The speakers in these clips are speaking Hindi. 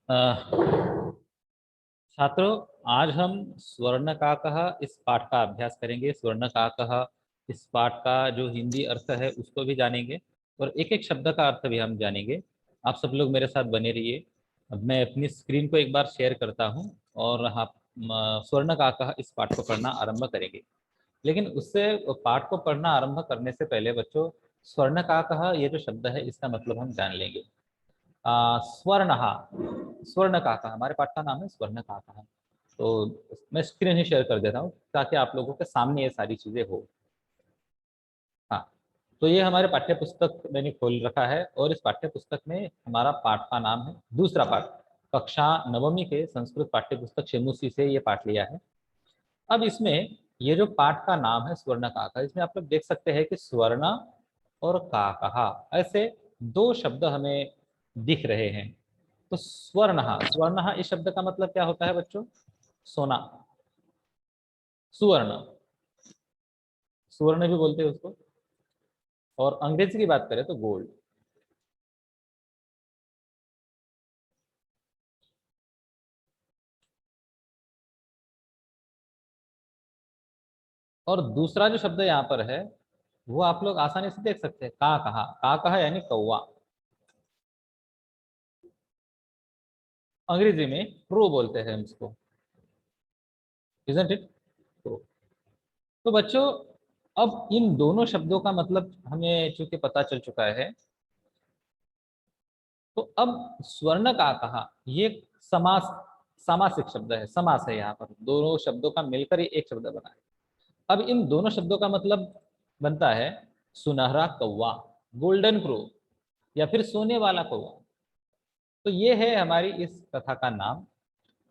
छात्रों, आज हम स्वर्णकाकः इस पाठ का अभ्यास करेंगे। स्वर्णकाकः इस पाठ का जो हिंदी अर्थ है उसको भी जानेंगे और एक एक शब्द का अर्थ भी हम जानेंगे। आप सब लोग मेरे साथ बने रहिए। अब मैं अपनी स्क्रीन को एक बार शेयर करता हूं और आप स्वर्णकाकः इस पाठ को पढ़ना आरंभ करेंगे। लेकिन उससे पाठ को पढ़ना आरंभ करने से पहले बच्चों, स्वर्णकाकः ये जो शब्द है इसका मतलब हम जान लेंगे। स्वर्ण, स्वर्ण काका, हमारे पाठ का नाम है स्वर्ण काका। तो मैं स्क्रीन ही शेयर कर देता हूँ ताकि आप लोगों के सामने ये सारी चीजें हो। हाँ, तो ये हमारे पाठ्य पुस्तक मैंने खोल रखा है और इस पाठ्य पुस्तक में हमारा पाठ का नाम है दूसरा पाठ। कक्षा नवमी के संस्कृत पाठ्य पुस्तक शेमुसी से ये पाठ लिया है। अब इसमें ये जो पाठ का नाम है स्वर्ण काका, इसमें आप लोग देख सकते हैं कि स्वर्ण और काकहा ऐसे दो शब्द हमें दिख रहे हैं। तो स्वर्ण, स्वर्ण इस शब्द का मतलब क्या होता है बच्चों? सोना, सुवर्ण, सुवर्ण भी बोलते हैं उसको। और अंग्रेजी की बात करें तो गोल्ड। और दूसरा जो शब्द यहाँ पर है वो आप लोग आसानी से देख सकते हैं, का कहा। का कहा यानी कौवा, अंग्रेजी में क्रो बोलते हैं इसको, इजंट इट, क्रो। तो बच्चों, अब इन दोनों शब्दों का मतलब हमें चूंकि पता चल चुका है, तो अब स्वर्ण का कहा ये समास, सामासिक शब्द है, समास है। यहाँ पर दोनों शब्दों का मिलकर ही एक शब्द बना है। अब इन दोनों शब्दों का मतलब बनता है सुनहरा कौवा, गोल्डन क्रो, या फिर सोने वाला कौवा। तो ये है हमारी इस कथा का नाम।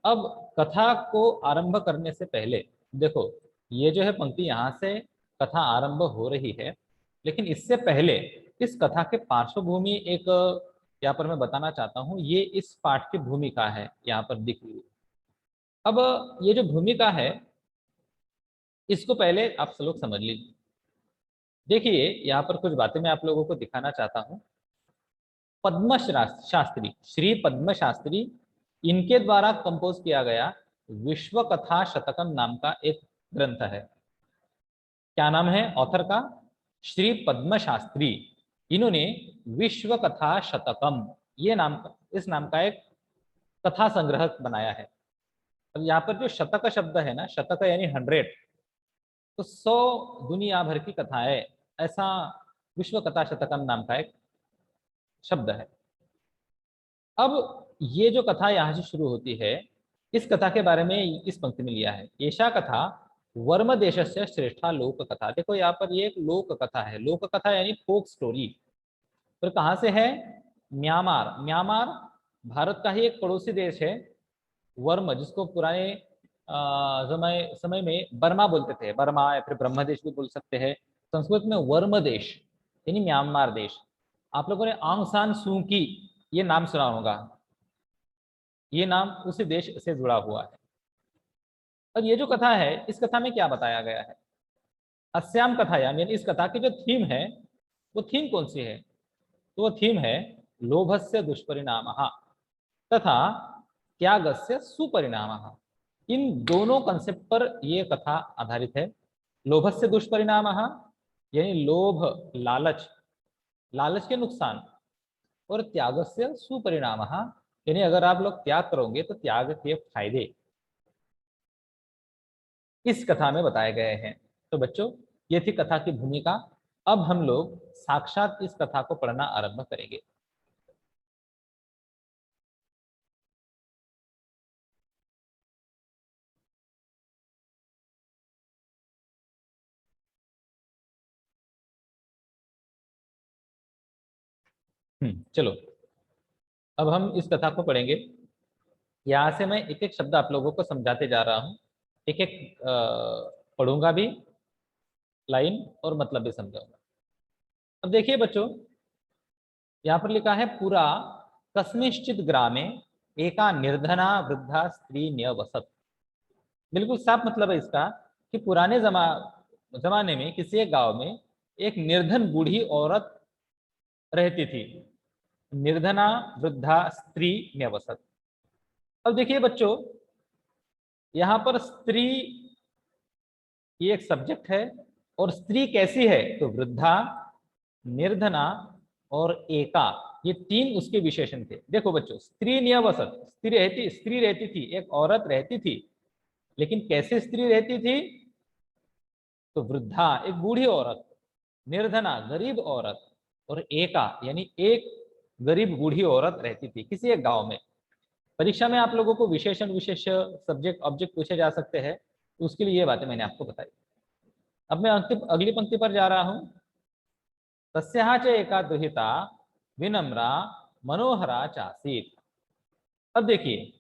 अब कथा को आरंभ करने से पहले देखो, ये जो है पंक्ति, यहाँ से कथा आरंभ हो रही है। लेकिन इससे पहले इस कथा के पार्श्वभूमि एक यहाँ पर मैं बताना चाहता हूँ। ये इस पाठ की भूमिका है, यहाँ पर दिख रही है। अब ये जो भूमिका है इसको पहले आप सब लोग समझ लीजिए। देखिए, यहाँ पर कुछ बातें मैं आप लोगों को दिखाना चाहता हूँ। पद्म शास्त्री, श्री पद्म शास्त्री, इनके द्वारा कंपोज किया गया विश्व कथा शतकम नाम का एक ग्रंथ है। क्या नाम है ऑथर का? श्री पद्म शास्त्री। इन्होंने विश्व कथा शतकम, ये नाम, इस नाम का एक कथा संग्रह बनाया है। अब यहाँ पर जो शतक शब्द है ना, शतक यानी 100, तो 100 दुनिया भर की कथाएं, ऐसा विश्व कथा शतकम नाम का एक शब्द है। अब ये जो कथा यहाँ से शुरू होती है, इस कथा के बारे में इस पंक्ति में लिया है। एषा कथा वर्म देश से श्रेष्ठा लोक कथा। देखो यहाँ पर ये एक लोक कथा है। लोक कथा यानी फोक स्टोरी। फिर कहाँ से है? म्यांमार। म्यांमार भारत का ही एक पड़ोसी देश है। वर्म, जिसको पुराने समय समय में बर्मा बोलते थे, बर्मा या फिर ब्रह्मदेश भी बोल सकते हैं। संस्कृत में वर्म देश यानी म्यांमार देश। आप लोगों ने आंग सान सू की ये नाम सुना होगा, ये नाम उसी देश से जुड़ा हुआ है। अब ये जो कथा है, इस कथा में क्या बताया गया है? अस्याम कथायाम, यानी इस कथा की जो थीम है, वो थीम कौन सी है? तो वो थीम है लोभस्य दुष्परिणाम तथा त्यागस्य सुपरिणाम। इन दोनों कंसेप्ट पर ये कथा आधारित है। लोभस्य दुष्परिणाम यानी लोभ, लालच, लालच के नुकसान, और त्यागस्य सुपरिणाम यानी अगर आप लोग त्याग करोगे तो त्याग के फायदे इस कथा में बताए गए हैं। तो बच्चों, ये थी कथा की भूमिका। अब हम लोग साक्षात इस कथा को पढ़ना आरंभ करेंगे। चलो, अब हम इस कथा को पढ़ेंगे। यहाँ से मैं एक एक शब्द आप लोगों को समझाते जा रहा हूँ। एक एक पढ़ूंगा भी लाइन और मतलब भी समझाऊंगा। अब देखिए बच्चों, यहाँ पर लिखा है पुरा कस्मिश्चित ग्रामे एका निर्धना वृद्धा स्त्री न्यवसत। बिल्कुल साफ मतलब है इसका कि पुराने जमाने में किसी एक गांव में एक निर्धन बूढ़ी औरत रहती थी। निर्धना वृद्धा स्त्री न्यवसत। अब देखिए बच्चों, यहां पर स्त्री ये एक सब्जेक्ट है, और स्त्री कैसी है तो वृद्धा, निर्धना और एका, ये तीन उसके विशेषण थे। देखो बच्चों, स्त्री नियवसत, स्त्री रहती थी, एक औरत रहती थी, लेकिन कैसे स्त्री रहती थी तो वृद्धा, एक बूढ़ी औरत, निर्धना, गरीब औरत, और एका यानी एक गरीब बूढ़ी औरत रहती थी किसी एक गांव में। परीक्षा में आप लोगों को विशेषण विशेष सब्जेक्ट ऑब्जेक्ट पूछे जा सकते हैं, तो उसके लिए ये बातें मैंने आपको बताई। अब मैं अगली पंक्ति पर जा रहा हूं। तस्याः च एका दुहिता विनम्रा मनोहरा चासीत। अब देखिए,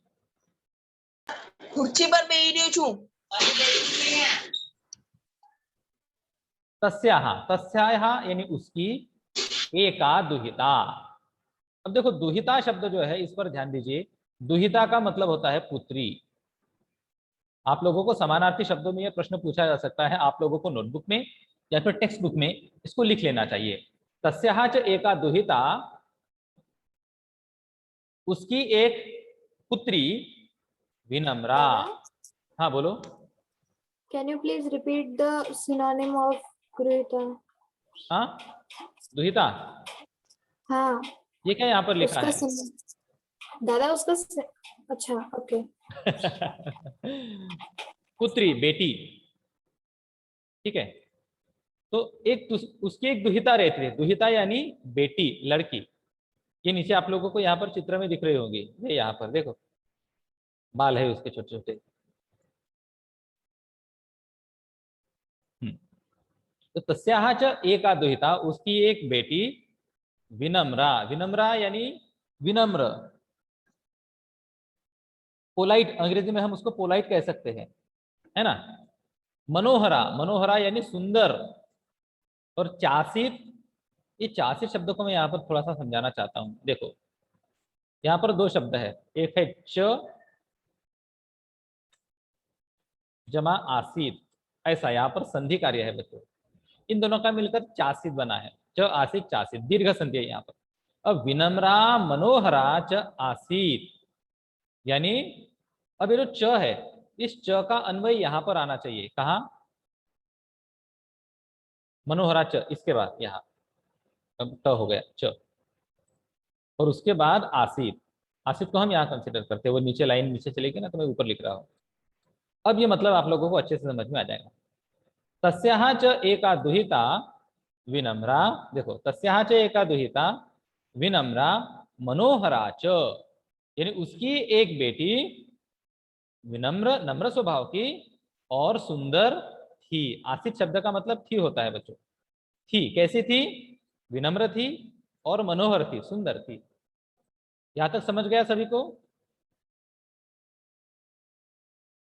खुर्ची पर बैठी રહ્યો છું। तस्याः, तस्याः यानी उसकी, एका दुहिता। अब देखो, दुहिता शब्द जो है इस पर ध्यान दीजिए। दुहिता का मतलब होता है पुत्री। आप लोगों को समानार्थी शब्दों में यह प्रश्न पूछा जा सकता है, आप लोगों को नोटबुक में या फिर टेक्स्ट बुक में इसको लिख लेना चाहिए। तस्याः च एका दुहिता, उसकी एक पुत्री, विनम्रा। हाँ बोलो। Can you please repeat the synonym of Greta? हाँ, दुहिता, हाँ, ये क्या यहाँ पर लिखा उसका है? दादा उसका अच्छा ओके। पुत्री, बेटी, ठीक है। तो एक उसकी एक दुहिता रहती है, दुहिता यानी बेटी, लड़की। ये नीचे आप लोगों को यहाँ पर चित्र में दिख रही होंगी, ये यहाँ पर देखो, बाल है उसके छोटे छोटे। तो तस्याः च एका दुहिता, उसकी एक बेटी, विनम्रा, विनम्रा यानी विनम्र, पोलाइट, अंग्रेजी में हम उसको पोलाइट कह सकते हैं, है ना। मनोहरा, मनोहरा यानी सुंदर। और चासित, ये चासित शब्द को मैं यहाँ पर थोड़ा सा समझाना चाहता हूँ। देखो, यहाँ पर दो शब्द है, एक है च जमा आसित, ऐसा यहाँ पर संधि कार्य है बच्चों। इन दोनों का मिलकर चासित बना है, च आसित चासित, दीर्घ संधि है यहाँ पर। अब विनम्रा मनोहरा च आसित, यानी अब ये जो च है, इस च का अन्वय यहां पर आना चाहिए। कहा? मनोहरा च, इसके बाद यहाँ अब ट हो गया च, और उसके बाद आसित। आसित को हम यहाँ कंसिडर करते हैं, वो नीचे लाइन नीचे चलेगी ना, तो मैं ऊपर लिख रहा हूँ। अब ये मतलब आप लोगों को अच्छे से समझ में आ जाएगा। तस्याः च एका दुहिता विनम्रा, देखो, तस्याः च एका दुहिता विनम्रा मनोहरा च, यानी उसकी एक बेटी विनम्र, नम्र स्वभाव की और सुंदर थी। आसित शब्द का मतलब थी होता है बच्चों। थी, कैसी थी? विनम्र थी और मनोहर थी, सुंदर थी। यहां तक समझ गया सभी को?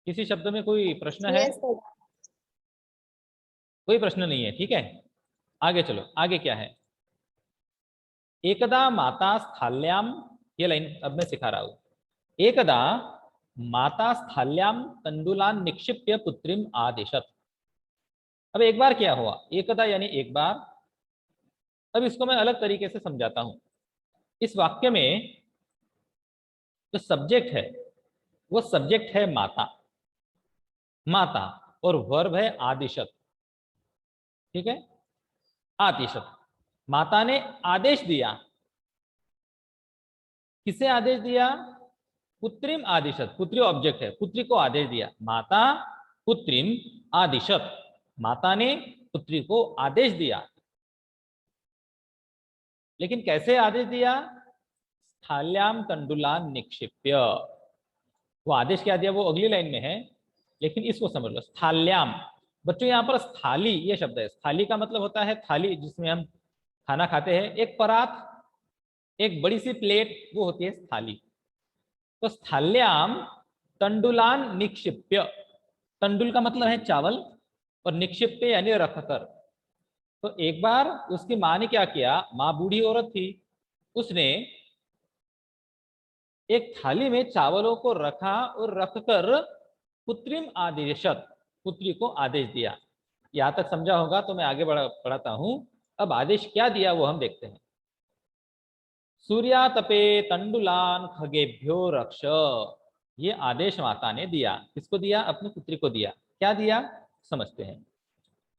किसी शब्द में कोई प्रश्न है? Yes, दादा। कोई प्रश्न नहीं है, ठीक है। आगे चलो, आगे क्या है? एकदा माता स्थाल्याम, ये लाइन अब मैं सिखा रहा हूं। एकदा माता स्थाल्याम तंडुलान निक्षिप्य पुत्रीम आदिशत। अब एक बार क्या हुआ? एकदा यानी एक बार। अब इसको मैं अलग तरीके से समझाता हूं। इस वाक्य में जो सब्जेक्ट है, वो सब्जेक्ट है माता, माता, और वर्ब है आदिशत, ठीक है। आदिशत, माता ने आदेश दिया। किसे आदेश दिया? पुत्रीम आदिशत, पुत्री ऑब्जेक्ट है, पुत्री को आदेश दिया। माता पुत्रीम आदिशत, माता ने पुत्री को आदेश दिया। लेकिन कैसे आदेश दिया? स्थाल्याम तंडुलान निक्षिप्य। वो आदेश क्या दिया वो अगली लाइन में है, लेकिन इसको समझ लो। स्थाल्याम, बच्चों यहाँ पर स्थाली ये शब्द है। स्थाली का मतलब होता है थाली, जिसमें हम खाना खाते हैं। एक परात, एक बड़ी सी प्लेट, वो होती है थाली। तो स्थाल्याम तंडुलान निक्षिप्य, तंडुल का मतलब है चावल, और निक्षिप्य यानी रखकर। तो एक बार उसकी माँ ने क्या किया, माँ बूढ़ी औरत थी, उसने एक थाली में चावलों को रखा और रखकर पुत्रीम आदेशत, पुत्री को आदेश दिया। यहां तक समझा होगा, तो मैं आगे बढ़ाता हूं। अब आदेश क्या दिया वो हम देखते हैं। सूर्यातपे तंडुलान खगेभ्यो रक्ष, ये आदेश माता ने दिया। किसको दिया? अपनी पुत्री को दिया। क्या दिया समझते हैं।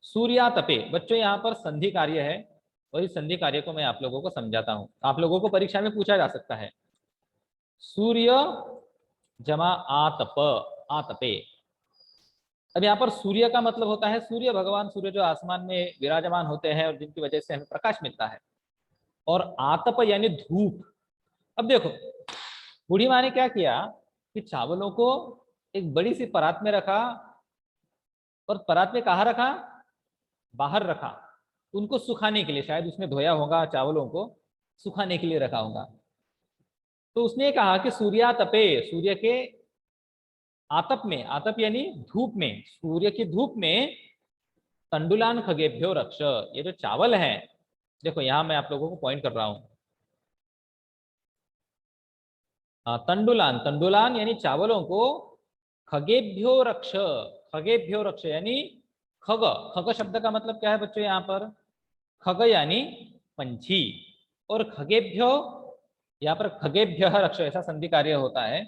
सूर्या तपे, बच्चों यहाँ पर संधि कार्य है और इस संधि कार्य को मैं आप लोगों को समझाता हूं। आप लोगों को परीक्षा में पूछा जा सकता है। सूर्य जमा आतप, आतपे। अब यहाँ पर सूर्य का मतलब होता है सूर्य भगवान, सूर्य जो आसमान में विराजमान होते हैं और जिनकी वजह से हमें प्रकाश मिलता है। और आतप यानी धूप। अब देखो बूढ़ी माँ ने क्या किया कि चावलों को एक बड़ी सी परात में रखा और परात में कहाँ रखा? बाहर रखा, उनको सुखाने के लिए। शायद उसने धोया होगा चावलों को, सुखाने के लिए रखा होगा। तो उसने कहा कि सूर्या तपे, सूर्य के आतप में, आतप यानी धूप में, सूर्य की धूप में तंडुलान खगेभ्यो रक्ष, ये जो चावल है, देखो यहां मैं आप लोगों को पॉइंट कर रहा हूं। तंडुलान, तंडुलान यानी चावलों को खगेभ्यो रक्ष, खगेभ्यो रक्ष यानी खग। खग शब्द का मतलब क्या है बच्चों? यहाँ पर खग यानी पंछी, और खगेभ्यो यहाँ पर खगेभ्य रक्ष ऐसा संधि कार्य होता है।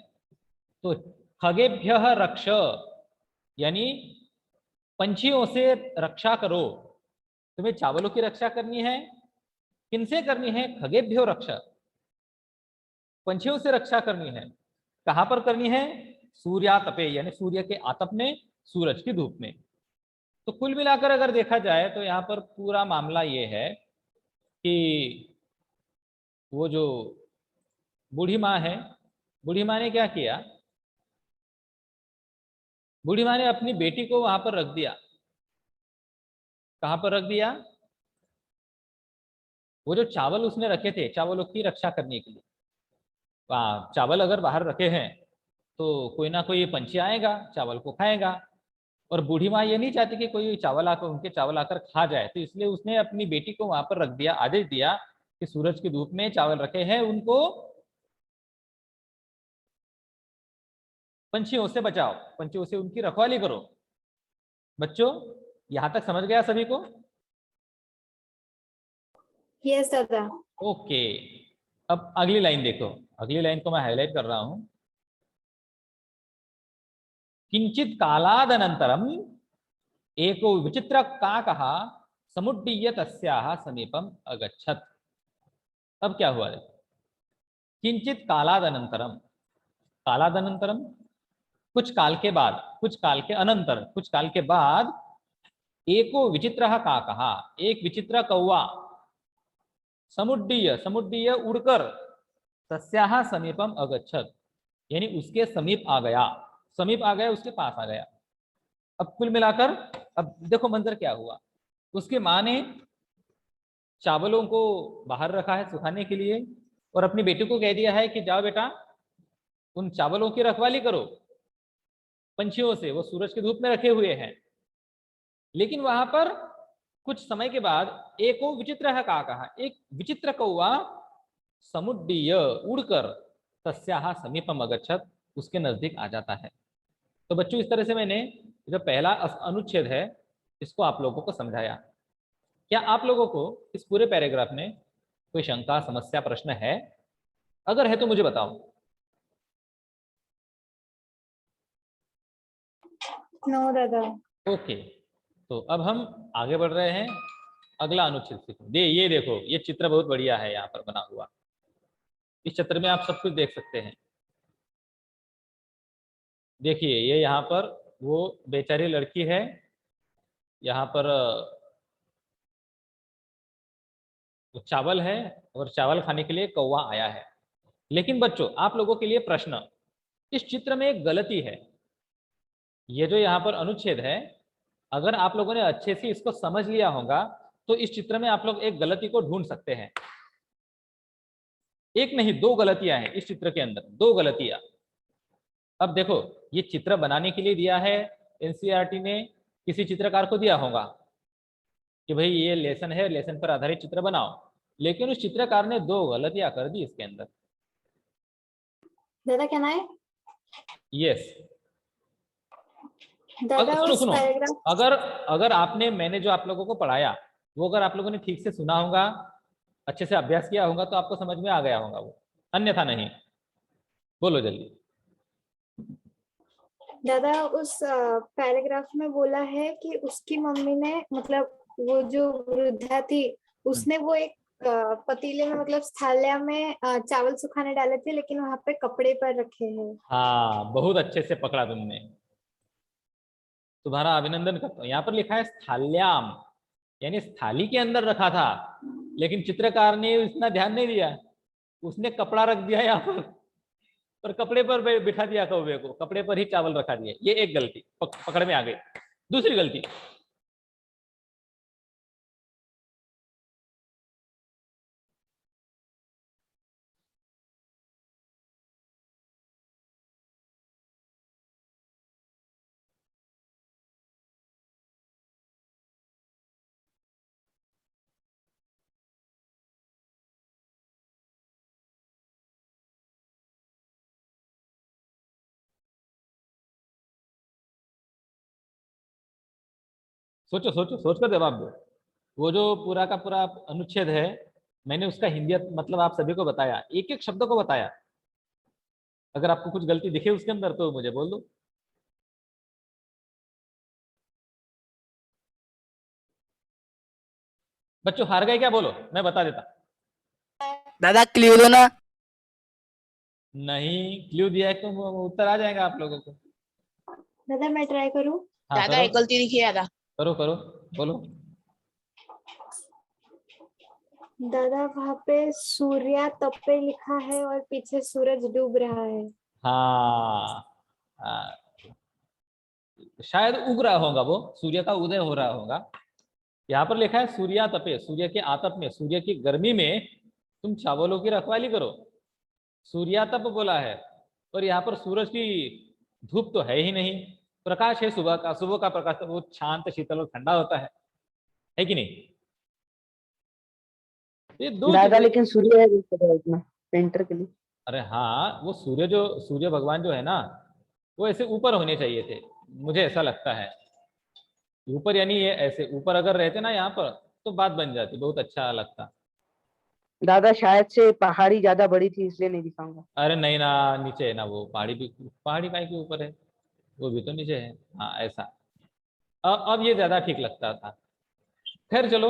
तो खगेभ्य रक्ष यानी पंछियों से रक्षा करो। तुम्हें चावलों की रक्षा करनी है, किनसे करनी है? खगेभ्यो रक्ष, पंछियों से रक्षा करनी है। कहां पर करनी है? सूर्यातपे यानी सूर्य के आतप में, सूरज की धूप में। तो कुल मिलाकर अगर देखा जाए तो यहाँ पर पूरा मामला ये है कि वो जो बूढ़ी माँ है, बूढ़ी माँ ने क्या किया? बूढ़ी माँ ने अपनी बेटी को वहां पर रख दिया। कहां पर रख दिया? वो जो चावल उसने रखे थे चावलों की रक्षा करने के लिए, चावल अगर बाहर रखे हैं तो कोई ना कोई पंछी आएगा, चावल को खाएगा। और बूढ़ी माँ ये नहीं चाहती कि कोई चावल आकर, उनके चावल आकर खा जाए, तो इसलिए उसने अपनी बेटी को वहां पर रख दिया, आदेश दिया कि सूरज की धूप में चावल रखे हैं, उनको पंछियों से बचाओ, पंछियों से उनकी रखवाली करो। बच्चों यहां तक समझ गया सभी को? यस दादा। ओके, अब अगली लाइन देखो, अगली लाइन को मैं हाईलाइट कर रहा हूं। किंचित कालादनंतरम एको विचित्र काकः समुड्डीय तस्याः समीपम अगच्छत्। अब क्या हुआ? किंचित कालादनंतरम, कालादनंतरम कुछ काल के बाद, कुछ काल के अनंतर, कुछ काल के बाद एको विचित्रः काकः, एक विचित्र कौवा, समुड्डीय, समुड्डीय उड़कर, तस्याः समीपम अगच्छत् यानी उसके समीप आ गया, समीप आ गया, उसके पास आ गया। अब कुल मिलाकर अब देखो मंजर क्या हुआ। उसके माँ ने चावलों को बाहर रखा है सुखाने के लिए और अपनी बेटी को कह दिया है कि जाओ बेटा उन चावलों की रखवाली करो पंछियों से, वो सूरज की धूप में रखे हुए हैं। लेकिन वहां पर कुछ समय के बाद एको विचित्र है कहा, एक विचित्र कौवा समुड्डीय उड़कर तस्याः समीपम अगच्छत्, उसके नजदीक आ जाता है। तो बच्चों इस तरह से मैंने जो पहला अनुच्छेद है इसको आप लोगों को समझाया। क्या आप लोगों को इस पूरे पैराग्राफ में कोई शंका, समस्या, प्रश्न है? अगर है तो मुझे बताओ। नो दादा। ओके, तो अब हम आगे बढ़ रहे हैं। अगला अनुच्छेद सीखो। ये देखो, ये चित्र बहुत बढ़िया है यहाँ पर बना हुआ। इस चित्र में आप सब कुछ देख सकते हैं। देखिए ये यहाँ पर वो बेचारी लड़की है, यहाँ पर चावल है और चावल खाने के लिए कौवा आया है। लेकिन बच्चों आप लोगों के लिए प्रश्न, इस चित्र में एक गलती है। ये जो यहाँ पर अनुच्छेद है, अगर आप लोगों ने अच्छे से इसको समझ लिया होगा तो इस चित्र में आप लोग एक गलती को ढूंढ सकते हैं। एक नहीं, दो गलतियां हैं इस चित्र के अंदर, दो गलतियां। अब देखो ये चित्र बनाने के लिए दिया है, एनसीईआरटी ने किसी चित्रकार को दिया होगा कि भाई ये लेसन है, लेसन पर आधारित चित्र बनाओ, लेकिन उस चित्रकार ने दो गलतियां कर दी इसके अंदर। दादा कैन आई? यस। दादा सुनो उस सुनो, पैराग्राफ, अगर आपने, मैंने जो आप लोगों को पढ़ाया वो अगर आप लोगों ने ठीक से सुना होगा, अच्छे से अभ्यास किया होगा तो आपको समझ में आ गया होगा वो, अन्यथा नहीं। बोलो जल्दी। दादा उस पैराग्राफ में बोला है कि उसकी मम्मी ने मतलब वो जो वृद्धा थी उसने वो एक पतीले में मतलब थालिया में चावल सुखाने डाले थे लेकिन वहां पे कपड़े पर रखे हैं। हाँ, बहुत अच्छे से पकड़ा तुमने, तुम्हारा अभिनंदन करता हूँ। यहाँ पर लिखा है स्थाल्याम, यानी थाली के अंदर रखा था, लेकिन चित्रकार ने इतना ध्यान नहीं दिया, उसने कपड़ा रख दिया यहाँ पर कपड़े पर बिठा दिया कौवे को, कपड़े पर ही चावल रखा दिया। ये एक गलती पकड़ में आ गई। दूसरी गलती, सोचो सोचो, सोच कर जवाब दो। वो जो पूरा का पूरा अनुच्छेद है, मैंने उसका हिंदी मतलब आप सभी को बताया, एक एक शब्द को बताया। अगर आपको कुछ गलती दिखे उसके अंदर तो मुझे बोल दो। बच्चों हार गए क्या, बोलो मैं बता देता। दादा क्लियर दो ना। नहीं, क्ल्यू दिया है तो वो उत्तर आ जाएगा आप लोगों को। दादा मैं ट्राई करूं। हाँ दादा करो एक गलती दिखी है दादा। करो करो, बोलो। दादा वहां पे सूर्या तपे लिखा है और पीछे सूरज डूब रहा है। हाँ, शायद उग रहा होगा, वो सूर्य का उदय हो रहा होगा। यहाँ पर लिखा है सूर्या तपे, सूर्य के आतप में, सूर्य की गर्मी में तुम चावलों की रखवाली करो, सूर्यातप बोला है। और यहाँ पर सूरज की धूप तो है ही नहीं, प्रकाश है सुबह का, सुबह का प्रकाश तो बहुत शांत शीतल और ठंडा होता है कि नहीं। ये दो दादा चीजें। लेकिन सूर्य है इसमें पेंटर के लिए। अरे हाँ, वो सूर्य भगवान जो है ना, वो ऐसे ऊपर होने चाहिए थे, मुझे ऐसा लगता है। ऊपर यानी ये ऐसे ऊपर अगर रहते ना यहाँ पर तो बात बन जाती, बहुत अच्छा लगता। दादा शायद से पहाड़ी ज्यादा बड़ी थी इसलिए नहीं दिखाऊंगा। अरे नहीं ना, नीचे है ना वो पहाड़ी भी, पहाड़ी काहे के ऊपर है, वो भी तो नीचे है। हाँ ऐसा, अब ये ज्यादा ठीक लगता था। खैर चलो,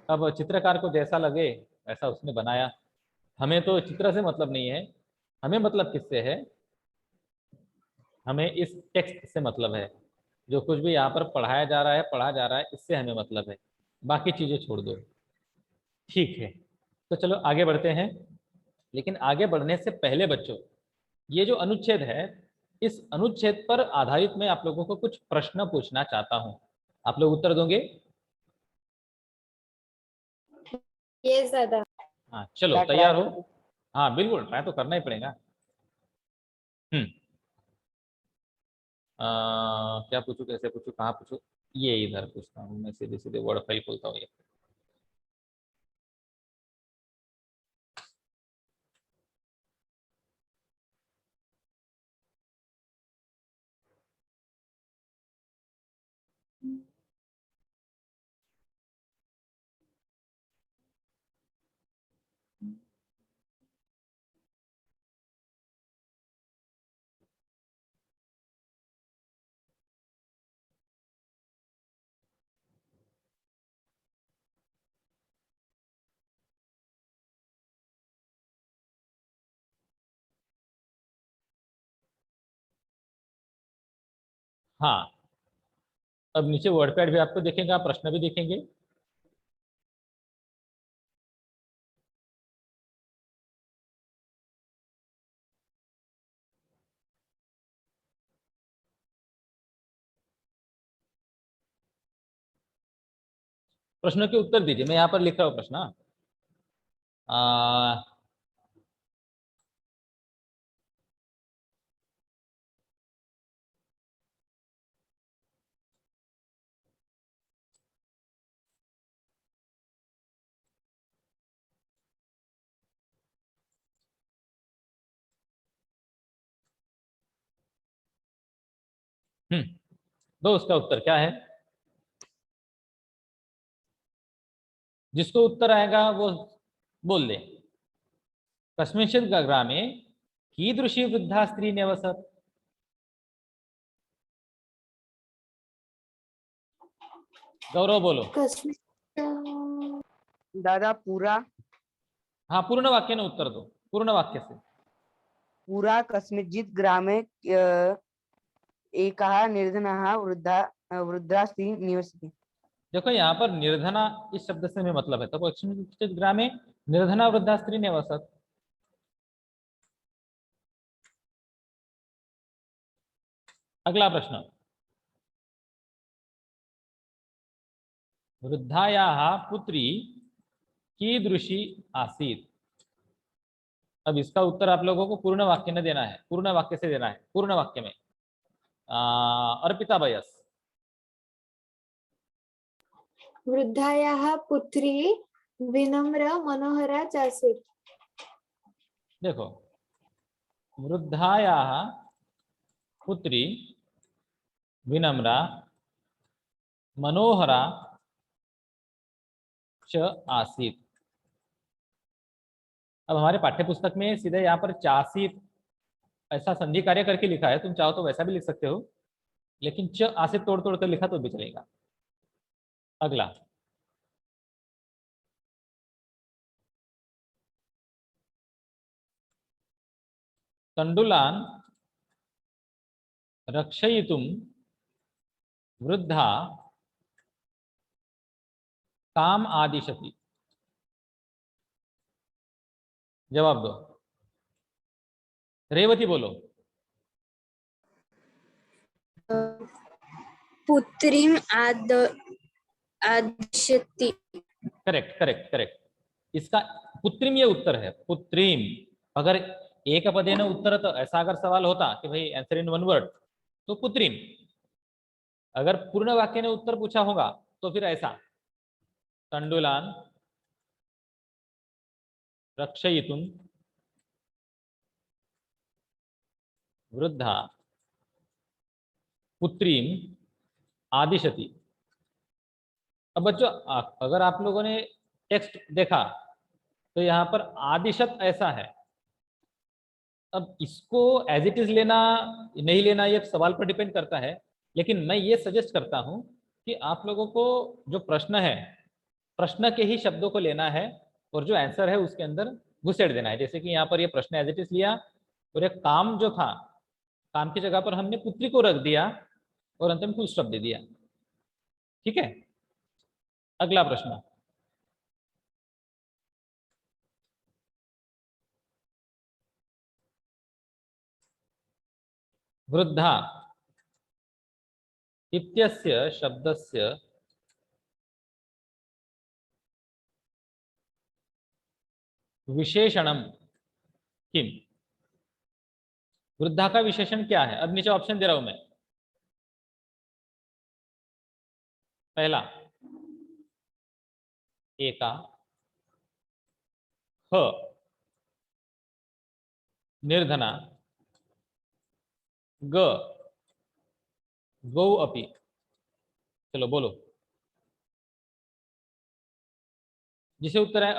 अब चित्रकार को जैसा लगे वैसा उसने बनाया, हमें तो चित्र से मतलब नहीं है। हमें मतलब किससे है, हमें इस टेक्स्ट से मतलब है। जो कुछ भी यहाँ पर पढ़ाया जा रहा है, पढ़ा जा रहा है, इससे हमें मतलब है, बाकी चीजें छोड़ दो। ठीक है, तो चलो आगे बढ़ते हैं। लेकिन आगे बढ़ने से पहले बच्चों, ये जो अनुच्छेद है, इस अनुच्छेद पर आधारित मैं आप लोगों को कुछ प्रश्न पूछना चाहता हूं। आप लोग उत्तर दोगे? यस दादा। हाँ चलो, क्या ट्राई तैयार हो? करो। हाँ बिल्कुल, ट्राई तो करना ही पड़ेगा। हम्म, क्या पूछूं, कैसे पूछूं, कहाँ पूछूं? ये इधर पूछता हूँ, मैं सीधे सीधे वर्ड फाइल खोलता हूँ ये। हाँ, अब नीचे वर्ड पैड भी आपको दिखेगा, प्रश्न भी दिखेंगे। प्रश्नों के उत्तर दीजिए, मैं यहाँ पर लिख रहा हूँ प्रश्न। आ, दो, उसका उत्तर क्या है? जिसको उत्तर आएगा वो बोल दे। कस्मिंश्चित् ग्रामे कीदृशी वृद्धा स्त्री न्यवसत्? गौरव बोलो। कस्मिंश्च दादा पूरा हाँ, पूर्ण वाक्य ने उत्तर दो, पूर्ण वाक्य से। पूरा कस्मिंश्चित् ग्रामे एकः निर्धनः वृद्धा स्त्री निवसति। देखो यहाँ पर निर्धना इस शब्द से हमें मतलब है, तो कस्मिंश्चित् ग्रामे निर्धना वृद्धा स्त्री निवसत। अगला प्रश्न, वृद्धायाः पुत्री कीदृशी आसीत्। अब इसका उत्तर आप लोगों को पूर्ण वाक्य में देना है, पूर्ण वाक्य से देना है, पूर्ण वाक्य में। अर्पिता बयस। वृद्धायाः पुत्री विनम्र मनोहरा चासीत्। देखो, वृद्धायाः पुत्री विनम्रा मनोहरा च आसीत्। अब हमारे पाठ्य पुस्तक में सीधे यहाँ पर चासीत ऐसा संधि कार्य करके लिखा है, तुम चाहो तो वैसा भी लिख सकते हो, लेकिन च आसित तोड़ तोड़ कर लिखा तो भी चलेगा। अगला, तंडुलान रक्षयितुं वृद्धा काम आदिशति। जवाब दो, रेवती बोलो। पुत्रीम आदिशति। करेक्ट करेक्ट करेक्ट, इसका पुत्रीम ये उत्तर है, पुत्रीम। अगर एक पदे न उत्तर, तो ऐसा अगर सवाल होता कि भाई आंसर इन वन वर्ड, तो पुत्रीम। अगर पूर्ण वाक्य ने उत्तर पूछा होगा तो फिर ऐसा, तंडुलान रक्षयितुं वृद्धा पुत्रीम आदिशति। अब बच्चों, अगर आप लोगों ने टेक्स्ट देखा तो यहाँ पर आदिशत ऐसा है। अब इसको एज इट इज लेना नहीं लेना ये सवाल पर डिपेंड करता है, लेकिन मैं ये सजेस्ट करता हूँ कि आप लोगों को जो प्रश्न है, प्रश्न के ही शब्दों को लेना है और जो आंसर है उसके अंदर घुसेड़ देना है। जैसे कि यहाँ पर ये प्रश्न एज इट इज लिया और एक काम जो था, काम की जगह पर हमने पुत्री को रख दिया और अंत में फुल स्टॉप दे दिया। ठीक है, अगला प्रश्न, वृद्धा इत्यस्य शब्दस्य विशेषणम किम। वृद्धा का विशेषण क्या है। अब नीचे ऑप्शन दे रहा हूं मैं। पहला, एका, ह निर्धना, ग गौ अपि। चलो बोलो, जिसे उत्तर है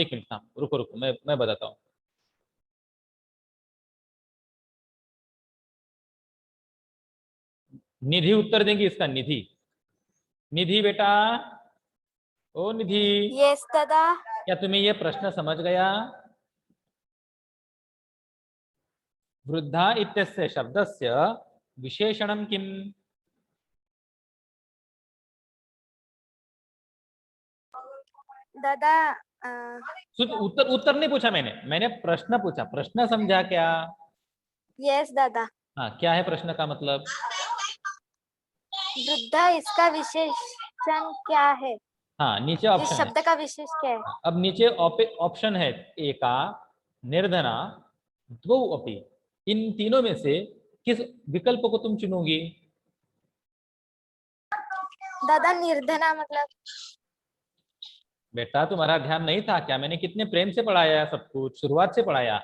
एक मिनट था, रुको रुको, मैं बताता हूं। निधि उत्तर देंगी इसका, निधि। निधि बेटा, ओ निधि, यस दादा। क्या तुम्हें ये प्रश्न समझ गया। वृद्धा इत्यस्य शब्दस्य विशेषणम किम। दादा उत्तर उत्तर नहीं पूछा मैंने प्रश्न पूछा। प्रश्न समझा क्या। यस दादा। हाँ, क्या है प्रश्न का मतलब। वृद्धा इसका विशेषण क्या है। हाँ, नीचे इस ऑप्शन है। शब्द का विशेष क्या है। अब नीचे ऑप्शन है, एका, निर्धना, द्वौ अपि। इन तीनों में से किस विकल्प को तुम चुनोगी। दादा निर्धना मतलब। बेटा, तुम्हारा ध्यान नहीं था क्या। मैंने कितने प्रेम से पढ़ाया, सब कुछ शुरुआत से पढ़ाया।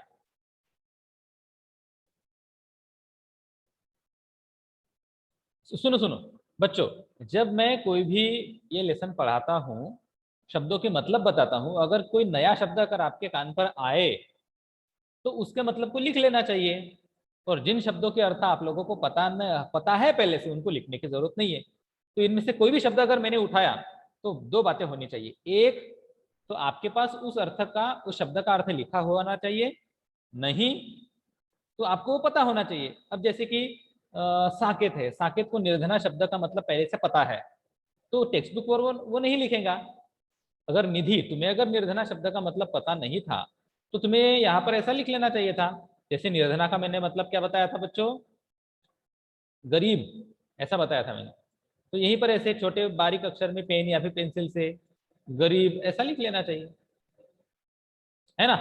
सुनो सुनो बच्चों, जब मैं कोई भी ये लेसन पढ़ाता हूँ, शब्दों के मतलब बताता हूँ, अगर कोई नया शब्द अगर आपके कान पर आए तो उसके मतलब को लिख लेना चाहिए। और जिन शब्दों के अर्थ आप लोगों को पता है पहले से, उनको लिखने की जरूरत नहीं है। तो इनमें से कोई भी शब्द अगर मैंने उठाया तो दो बातें होनी चाहिए। एक तो आपके पास उस अर्थ का, उस शब्द का अर्थ लिखा होना चाहिए, नहीं तो आपको वो पता होना चाहिए। अब जैसे कि साकेत है, साकेत को निर्धना शब्द का मतलब पहले से पता है, तो टेक्स्ट बुक पर वो नहीं लिखेगा। अगर निधि, तुम्हें अगर निर्धना शब्द का मतलब पता नहीं था तो तुम्हें यहाँ पर ऐसा लिख लेना चाहिए था। जैसे निर्धना का मैंने मतलब क्या बताया था बच्चों, गरीब, ऐसा बताया था मैंने। तो यहीं पर ऐसे छोटे बारीक अक्षर में पेन या फिर पेंसिल से गरीब ऐसा लिख लेना चाहिए, है ना,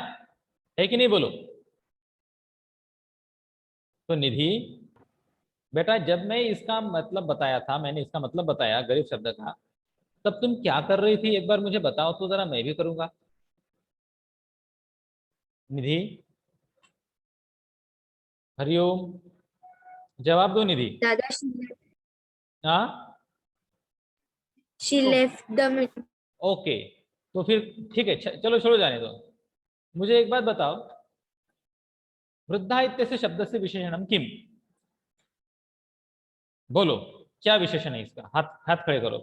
है कि नहीं बोलो। तो निधि बेटा, जब मैं इसका मतलब बताया था, मैंने इसका मतलब बताया गरीब शब्द का, तब तुम क्या कर रही थी एक बार मुझे बताओ तो जरा, मैं भी करूंगा। निधि, हरिओम, जवाब दो निधि। दादा हाँ she left the meeting. Okay, तो फिर ठीक है, चलो छोड़ो जाने दो। मुझे एक बात बताओ, वृद्धा इत्यस्य शब्द से विशेषणम किम, बोलो क्या विशेषण है इसका, हाथ हाथ खड़े करो।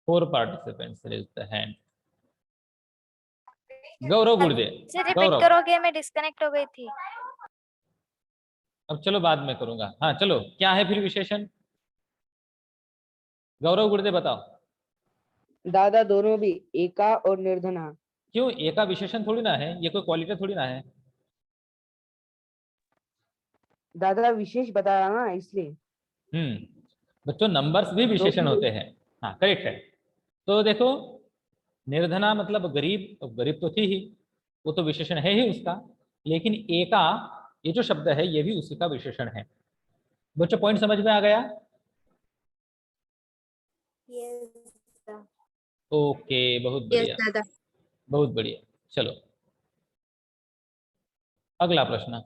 Four participants raise the hand. Gaurav Gurde, say repeat गौरव, करोगे, मैं डिस्कनेक्ट हो गई थी। अब चलो बाद में करूंगा। हाँ चलो, क्या है फिर विशेषण, गौरव गुर्दे बताओ। दादा दोनों भी एका और निर्धना। क्यों, एक का विशेषण थोड़ी ना है, ये कोई क्वालिटी थोड़ी ना है। दादा विशेष बताया ना इसलिए। बच्चों नंबर्स भी दो विशेषण होते हैं। हाँ करेक्ट है। तो देखो, निर्धना मतलब गरीब, तो गरीब तो थी ही, वो तो विशेषण है ही उसका, लेकिन एका ये जो शब्द है ये भी उसी का विशेषण है। बच्चों पॉइंट समझ में आ गया। Yes, ओके, बहुत yes, बढ़िया, दादा. बहुत बढ़िया। चलो अगला प्रश्न।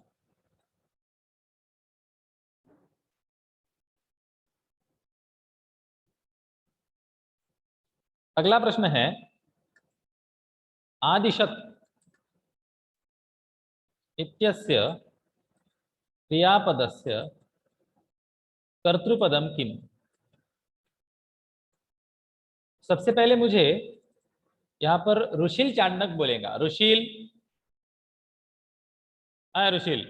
अगला प्रश्न है, आदिशत इत्यस्य क्रियापदस्य कर्तृपदम किम। सबसे पहले मुझे यहाँ पर रुशिल चांडक बोलेगा, रुशिल, रुशिल,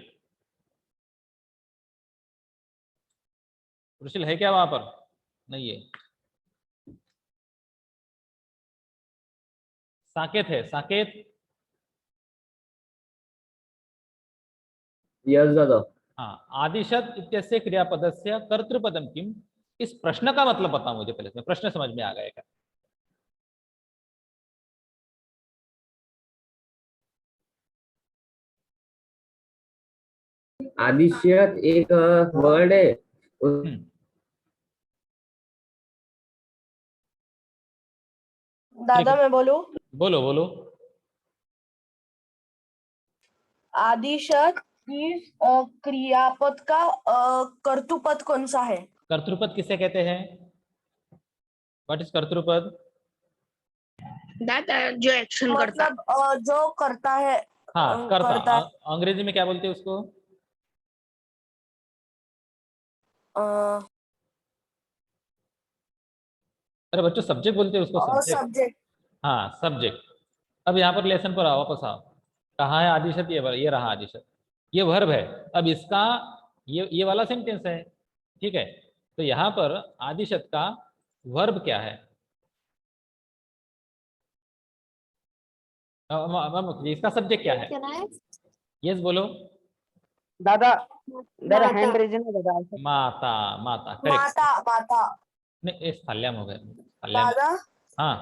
रुशिल है क्या वहां पर, नहीं है। साकेत है, साकेत, यस दादा। हाँ, आदिशत इत्यस्य क्रियापदस्य कर्तृपदम किम, इस प्रश्न का मतलब बताओ मुझे पहले, इसमें प्रश्न समझ में आ गया क्या। आदिश्यत एक वर्ड है हम्म, दादा मैं बोलूं, बोलो बोलो। आदिशत इस क्रियापद का कर्तृपद कौन सा है? कर्तृपद किसे कहते हैं, व्हाट इज कर्तृपद। दादा जो एक्शन करता, मतलब जो करता है। हाँ करता करता, है। अंग्रेजी में क्या बोलते हैं उसको। अरे बच्चों सब्जेक्ट बोलते हैं उसको, सब्जेक्ट। सब्जेक्ट। हाँ सब्जेक्ट। अब यहाँ पर लेसन पर आओ, वापस आओ। कहाँ है आदिशत, ये रहा आदिशत, ये वर्ब है। अब इसका ये वाला सेंटेंस है, ठीक है। तो यहाँ पर आदिशत का वर्ब क्या है, इसका सब्जेक्ट क्या है, Can I? यस बोलो। दादा दादा माता. हैंड रेज है ना दादा। माता, माता करेक्ट। माता माता। नहीं इस थाल्याम हो गया, थाल्याम। दादा हाँ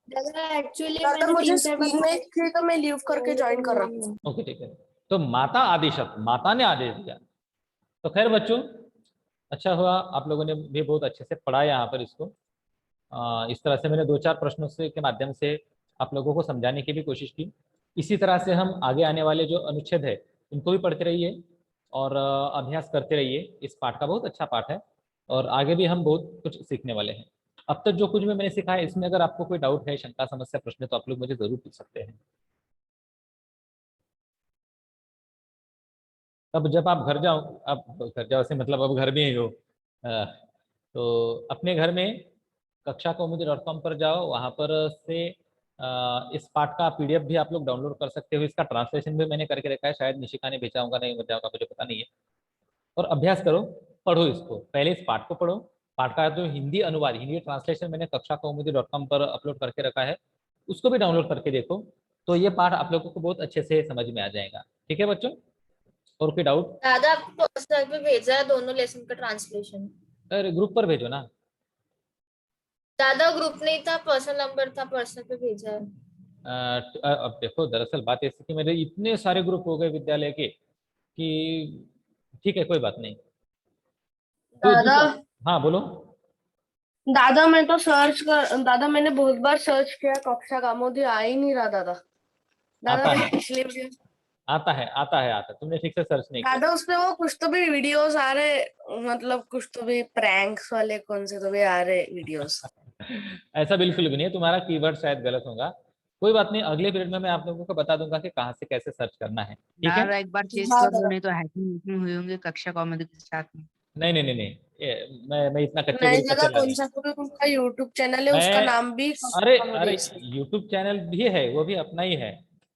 दादा एक्चुअली दादा मैंने मुझे 3 4 बार स्क्रीन में थी तो मैं लीव करके ज्वाइन कर रहा हूँ। ओके ठीक है। तो माता आदिशत, माता ने आदेश दिया। तो खैर बच्चों, अच्छा हुआ आप लोगों ने भी बहुत अच्छे से पढ़ा यहाँ पर इसको। इस तरह से मैंने 2-4 प्रश्नों से के माध्यम से आप लोगों को समझाने की भी कोशिश की। इसी तरह से हम आगे आने वाले जो अनुच्छेद है उनको भी पढ़ते रहिए और अभ्यास करते रहिए। इस पाठ का बहुत अच्छा पाठ है और आगे भी हम बहुत कुछ सीखने वाले हैं। अब तक जो कुछ भी मैंने सिखाया, इसमें अगर आपको कोई डाउट है, शंका, समस्या, प्रश्न, तो आप लोग मुझे जरूर पूछ सकते हैं। अब जब आप घर जाओ, अब घर जाओ से मतलब अब घर में ही हो, तो अपने घर में कक्षाकौमुदी.com पर जाओ, वहाँ पर से इस पाठ का पीडीएफ भी आप लोग डाउनलोड कर सकते हो। इसका ट्रांसलेशन भी मैंने करके रखा है, शायद निशिका ने भेजा होगा, नहीं भेजा होगा मुझे पता नहीं है। और अभ्यास करो, पढ़ो इसको, पहले इस पाठ को पढ़ो। पाठ का जो हिंदी अनुवाद, हिंदी ट्रांसलेशन मैंने कक्षाकौमुदी.com पर अपलोड करके रखा है, उसको भी डाउनलोड करके देखो, तो ये पाठ आप लोगों को बहुत अच्छे से समझ में आ जाएगा। ठीक है बच्चों, और कोई डाउट? दादा आपको पर्सनल पे भेजा है दोनों लेसन का ट्रांसलेशन। अरे ग्रुप पर भेजो ना। दादा ग्रुप नहीं था, पर्सनल नंबर था, पर्सनल पे भेजा है। अब देखो, दरअसल बात ऐसी कि मेरे इतने सारे ग्रुप हो गए विद्यालय के कि ठीक है, कोई बात नहीं। कोई दादा हाँ बोलो। दादा मैं तो सर्च कर दादा मैंने बहुत बार सर्च किया, कक्षा कौमुदी आ ही नहीं रहा दादा। आता दादा है। मैं पिछले वीडियो आता है। तुमने ठीक से सर्च नहीं किया। दादा उसपे वो कुछ तो भी वीडियोस आ रहे, मतलब कुछ तो भी प्रैंक्स वाले कौन से तो भी आ रहे वीडियोस। ऐसा बिल्कुल भी नहीं है, तुम्हारा कीवर्ड शायद गलत होगा। कोई बात नहीं, अगले पीरियड में मैं आप लोगों को बता दूंगा कि कहाँ से कैसे सर्च करना है। ठीक है? दादा एक बार चेक हाँ कर लो, दादा। नहीं तो हैकिंग हुई होंगे कक्षा कौमुदी के साथ में। नहीं, मैं इतना कच्चे नहीं गुरु दादा, चला कौन नहीं। सा तो भी उनका यूट्यूब चैनल है, उसका मैं नाम भी अरे कक्षा कौमुदी अरे है। यूट्यूब चैनल भी है, वो भी अपना ही है।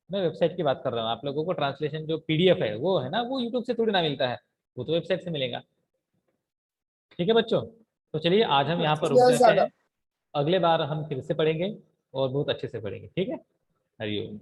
मैं वेबसाइट की बात कर रहा हूँ। आप लोगों को ट्रांसलेशन जो पीडीएफ है वो है ना, वो यूट्यूब से थोड़ी ना मिलता है, वो तो वेबसाइट से मिलेगा। ठीक है बच्चों, तो चलिए आज हम यहाँ पर रुक यस जाते दादा। हैं। अगले बार हम फिर से पढ़ेंगे और बहुत अच्छे से पढ़ेंगे। ठीक है? हरिओम।